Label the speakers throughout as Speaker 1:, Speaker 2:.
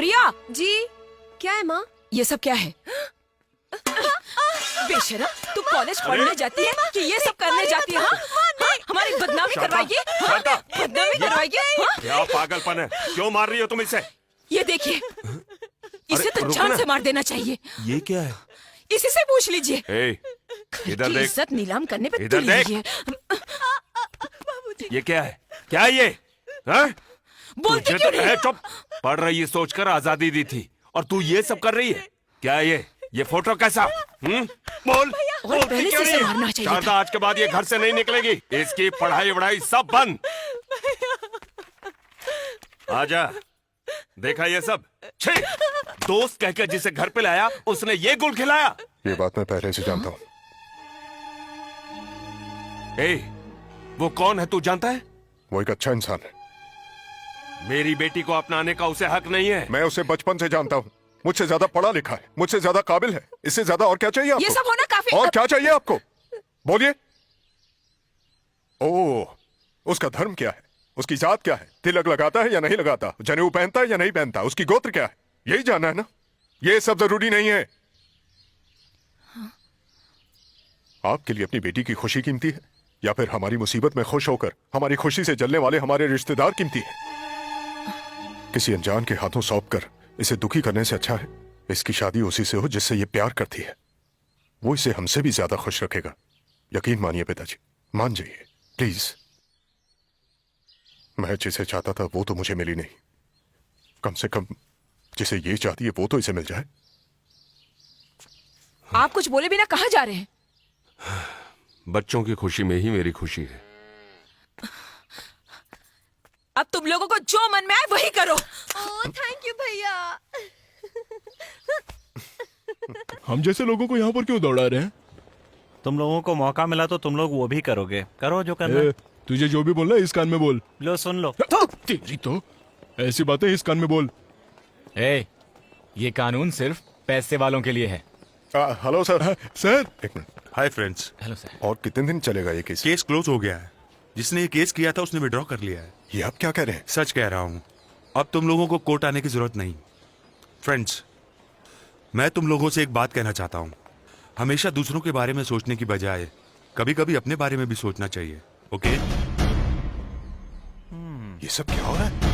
Speaker 1: प्रिया
Speaker 2: जी क्या है माँ?
Speaker 1: ये सब क्या है? बेशरम, तू कॉलेज पढ़ने जाती है कि ये सब करने जाती है? हाँ? हमारी बदनामी करवाएगी? हाँ? बदनामी करवाएगी? हाँ?
Speaker 3: क्या पागलपन है? क्यों मार रही हो तुम इसे?
Speaker 1: ये देखिए, इसे तो
Speaker 3: रुको
Speaker 1: जान
Speaker 3: ना।
Speaker 1: से मार देना चाहिए।
Speaker 3: ये क्या है?
Speaker 1: इसी से पूछ लीजिए।
Speaker 3: ए, इधर
Speaker 1: की
Speaker 3: देख।
Speaker 1: इज्जत नीलाम करने पे
Speaker 3: इधर
Speaker 1: तुली
Speaker 3: देख।
Speaker 1: हुई है।
Speaker 3: ये क्या है? क्या है ये? हाँ?
Speaker 1: बोलती
Speaker 3: तुझे
Speaker 1: क्यों
Speaker 3: तो
Speaker 1: नहीं?
Speaker 3: चुप। पढ़ रही है सोचकर आजादी दी थी और तू ये सब कर रही है? क्या है ये फोटो कैसा? बोल। बोलती
Speaker 1: पहले
Speaker 3: क्यों
Speaker 1: से इसे मारना
Speaker 3: नहीं?
Speaker 1: चाहिए
Speaker 3: शारदा
Speaker 1: था।
Speaker 3: आज के बाद ये घर से नहीं निकलेगी। इसकी पढ़ाई वढ़ाई सब बंद। आजा। देखा ये सब? छी! दोस्त कहकर जिसे घर पे लाया उसने ये गुल खिलाया।
Speaker 4: ये बात मैं पहले से जानता हूँ।
Speaker 3: ए, वो कौन है तू जानता है?
Speaker 4: वो एक अच्छा इंसान है।
Speaker 3: मेरी बेटी को अपनाने का उसे हक नहीं है।
Speaker 4: मैं उसे बचपन से जानता हूँ। मुझसे ज्यादा पढ़ा लिखा है, मुझसे ज्यादा काबिल है। इससे ज्यादा और क्या चाहिए आपको?
Speaker 1: ये सब होना काफी।
Speaker 4: और क्या चाहिए आपको? बोलिए। ओह, उसका धर्म क्या है? उसकी जात क्या है? तिलक लगाता है या नहीं लगाता? जनेऊ पहनता है या नहीं पहनता? उसकी गोत्र क्या है? यही जानना है ना? ये सब जरूरी नहीं है। आपके लिए अपनी बेटी की खुशी कीमती है या फिर हमारी मुसीबत में खुश होकर हमारी खुशी से जलने वाले हमारे रिश्तेदार कीमती है? किसी अनजान के हाथों सौंपकर इसे दुखी करने से अच्छा है इसकी शादी उसी से हो जिससे ये प्यार करती है। वो इसे हमसे भी ज्यादा खुश रखेगा। यकीन मानिए पिताजी, मान जाइए प्लीज। मैं जिसे चाहता था वो तो मुझे मिली नहीं, कम से कम जिसे ये चाहती है वो तो इसे मिल जाए।
Speaker 1: आप कुछ बोले बिना कहाँ जा रहे हैं?
Speaker 3: बच्चों की खुशी में ही मेरी खुशी है।
Speaker 1: अब तुम लोगों को जो मन में आए वही करो।
Speaker 2: ओह थैंक यू भैया।
Speaker 5: हम जैसे लोगों को यहाँ पर क्यों दौड़ा रहे हैं?
Speaker 6: तुम लोगों को मौका मिला तो तुम लोग वो भी करोगे। करो जो करना है।
Speaker 5: तुझे जो भी बोलना है इस कान में बोल।
Speaker 6: लो सुन लो।
Speaker 5: तेरी तो ऐसी बातें इस कान में बोल।
Speaker 7: ये कानून सिर्फ पैसे वालों के लिए है।
Speaker 4: Hello sir.
Speaker 5: सर,
Speaker 4: एक minute.
Speaker 8: Hi friends.
Speaker 7: Hello sir.
Speaker 4: और कितने दिन चलेगा ये केस?
Speaker 8: केस क्लोज हो गया है। जिसने ये केस किया था उसने विड्रॉ कर लिया है।
Speaker 4: ये आप क्या कह रहे हैं?
Speaker 8: सच कह रहा हूँ। अब तुम लोगों को कोर्ट आने की जरूरत नहीं। फ्रेंड्स, मैं तुम लोगों से एक बात कहना चाहता हूँ। हमेशा दूसरों के बारे में सोचने की बजाय कभी कभी अपने बारे में भी सोचना चाहिए। ओके?
Speaker 4: ये सब क्या हो रहा है?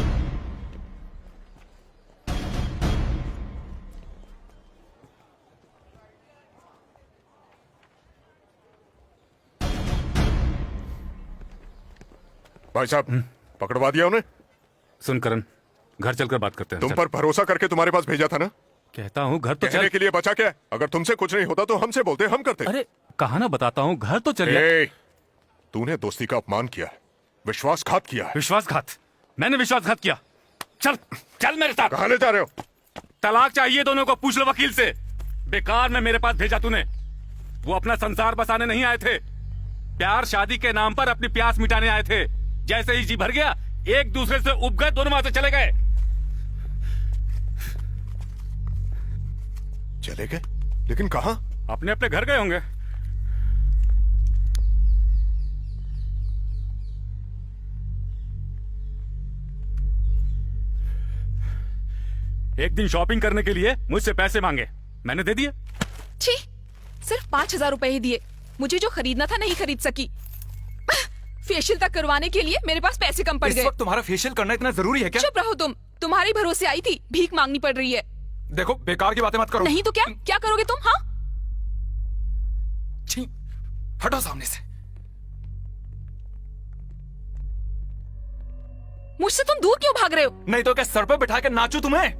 Speaker 4: भाई साहब, पकड़वा दिया उन्हें?
Speaker 7: सुन करण, घर चलकर बात करते हैं।
Speaker 4: तुम
Speaker 7: चल।
Speaker 4: पर भरोसा करके तुम्हारे पास भेजा था ना?
Speaker 7: कहता हूँ घर तो
Speaker 4: कहने
Speaker 7: चल।
Speaker 4: के लिए बचा क्या है? अगर तुमसे कुछ नहीं होता तो हमसे बोलते, हम करते।
Speaker 7: अरे कहा ना बताता हूँ, घर तो चल।
Speaker 4: तूने दोस्ती का अपमान किया है, विश्वासघात किया है।
Speaker 7: विश्वासघात? मैंने विश्वासघात किया? चल चल मेरे साथ।
Speaker 4: कहाँ ले जा रहे हो?
Speaker 7: तलाक चाहिए दोनों को, पूछ लो वकील से। बेकार में मेरे पास भेजा तूने। वो अपना संसार बसाने नहीं आए थे, प्यार शादी के नाम पर अपनी प्यास मिटाने आए थे। जैसे ही जी भर गया, एक दूसरे से उब गए, दोनों वहां से चले गए।
Speaker 4: चले गए? लेकिन कहाँ?
Speaker 7: अपने अपने घर गए होंगे। एक दिन शॉपिंग करने के लिए मुझसे पैसे मांगे, मैंने दे दिए।
Speaker 1: छी, सिर्फ 5,000 रुपए ही दिए। मुझे जो खरीदना था नहीं खरीद सकी। फेशियल तक करवाने के लिए मेरे पास पैसे कम पड़ गए।
Speaker 9: इस वक्त तुम्हारा फेशियल करना इतना जरूरी है क्या?
Speaker 1: चुप रहो तुम। तुम्हारे भरोसे आई थी, भीख मांगनी पड़ रही है।
Speaker 9: देखो, बेकार की बातें मत करो।
Speaker 1: नहीं तो क्या? क्या करोगे तुम? हाँ,
Speaker 9: छी, हटो सामने से।
Speaker 1: मुझसे तुम दूर क्यों भाग रहे हो?
Speaker 9: नहीं तो क्या सर पे बिठा के नाचू तुम्हें?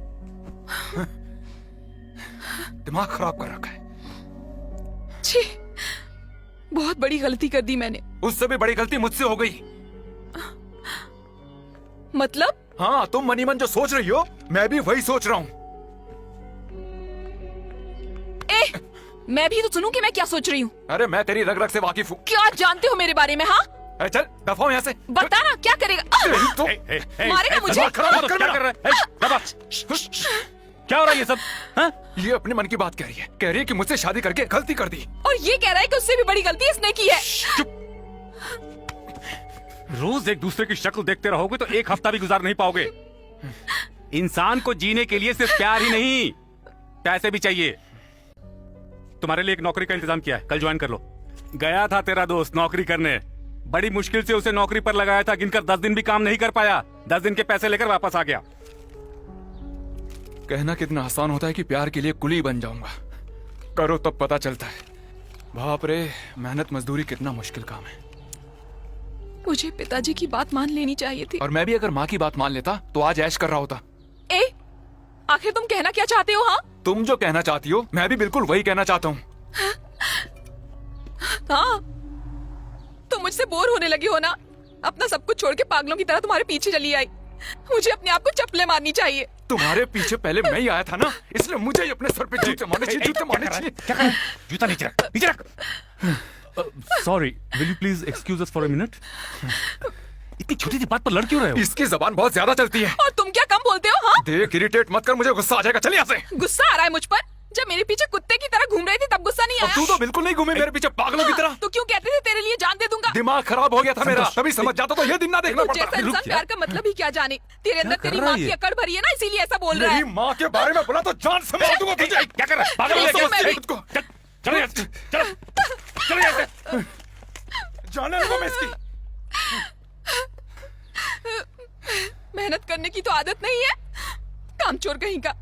Speaker 9: दिमाग खराब कर रखा है।
Speaker 1: छी, बहुत बड़ी गलती कर दी मैंने।
Speaker 9: उससे भी बड़ी गलती मुझसे हो गई।
Speaker 1: मतलब?
Speaker 9: हाँ, तुम मनी मन जो सोच रही हो, मैं भी वही सोच रहा हूँ।
Speaker 1: मैं भी तो सुनूं कि मैं क्या सोच रही हूँ।
Speaker 9: अरे मैं तेरी रग रग से वाकिफ हूँ।
Speaker 1: क्या जानते हो मेरे बारे में? हाँ,
Speaker 9: अरे चल दफा हो यहाँ से।
Speaker 1: बता ना क्या करेगा?
Speaker 9: तो
Speaker 1: मारेगा मुझे?
Speaker 9: दिमाग खराब मत
Speaker 7: क्या
Speaker 9: करना।
Speaker 7: कर रहा है? क्या हो रहा है ये सब? हाँ?
Speaker 9: ये अपने मन की बात कह रही है। कह रही है कि मुझसे शादी करके गलती कर दी।
Speaker 1: और ये कह रहा है कि उससे भी बड़ी गलती इसने की है।
Speaker 7: रोज एक दूसरे की शक्ल देखते रहोगे तो एक हफ्ता भी गुजार नहीं पाओगे। इंसान को जीने के लिए सिर्फ प्यार ही नहीं, पैसे भी चाहिए। तुम्हारे लिए एक नौकरी का इंतजाम किया है, कल ज्वाइन कर लो। गया था तेरा दोस्त नौकरी करने, बड़ी मुश्किल से उसे नौकरी पर लगाया था, गिनकर 10 दिन भी काम नहीं कर पाया। 10 दिन के पैसे लेकर वापस आ गया।
Speaker 9: कहना कितना आसान होता है कि प्यार के लिए कुली बन जाऊंगा, करो तब पता चलता है। बाप रे, मेहनत मजदूरी कितना मुश्किल काम है।
Speaker 1: मुझे पिताजी की बात मान लेनी चाहिए थी।
Speaker 9: और मैं भी अगर माँ की बात मान लेता तो आज ऐश कर रहा होता।
Speaker 1: ए, आखिर तुम कहना क्या चाहते हो? हाँ
Speaker 9: तुम जो कहना चाहती हो मैं भी बिल्कुल वही कहना चाहता हूँ।
Speaker 1: हाँ, तुम मुझसे बोर होने लगी हो ना? अपना सब कुछ छोड़ के पागलों की तरह तुम्हारे पीछे चली आई। मुझे अपने आप को चप्पले मारनी चाहिए।
Speaker 9: तुम्हारे पीछे पहले मैं ही आया था ना, इसलिए मुझे ही अपने सर पे जूते मारने चाहिए, जूते मारने चाहिए।
Speaker 7: जूता नीचे रख, नीचे रख। Sorry, will you please excuse us for a minute? इतनी छोटी सी बात पर लड़ क्यों रहे हो?
Speaker 9: इसकी जबान बहुत ज्यादा चलती है।
Speaker 1: और तुम क्या कम बोलते हो? हाँ,
Speaker 9: देख, इरिटेट मत कर, मुझे गुस्सा आ जाएगा। चल यहाँ से।
Speaker 1: गुस्सा आ रहा है मुझ पर? जब मेरे पीछे कुत्ते की तरह घूम रही थी तब गुस्सा नहीं
Speaker 9: और
Speaker 1: आया?
Speaker 9: तू तो बिल्कुल नहीं घूमी मेरे पीछे पागलों की तरह।
Speaker 1: तो क्यों कहते थे तेरे लिए जान दे दूंगा?
Speaker 9: दिमाग खराब हो गया था मेरा, तभी समझ जाता तो ये दिन ना देखना
Speaker 1: तू
Speaker 9: पड़ता।
Speaker 1: जैसा इंसान प्यार का मतलब ही क्या जाने? तेरे अंदर तेरी माँ की अकड़ भरी है ना, इसीलिए ऐसा बोल रहा है।
Speaker 9: मेरी माँ के बारे में बोला तो जान से मार दूंगा तुझे।
Speaker 7: क्या कर रहा है? पागल है क्या?
Speaker 1: मैं भी-
Speaker 9: खुद को
Speaker 7: चलो यहाँ से, चलो, चलो यहाँ से।
Speaker 9: जाने लगा मैं इसकी।
Speaker 1: मेहनत करने की तो आदत नहीं है, कामचोर कहीं का।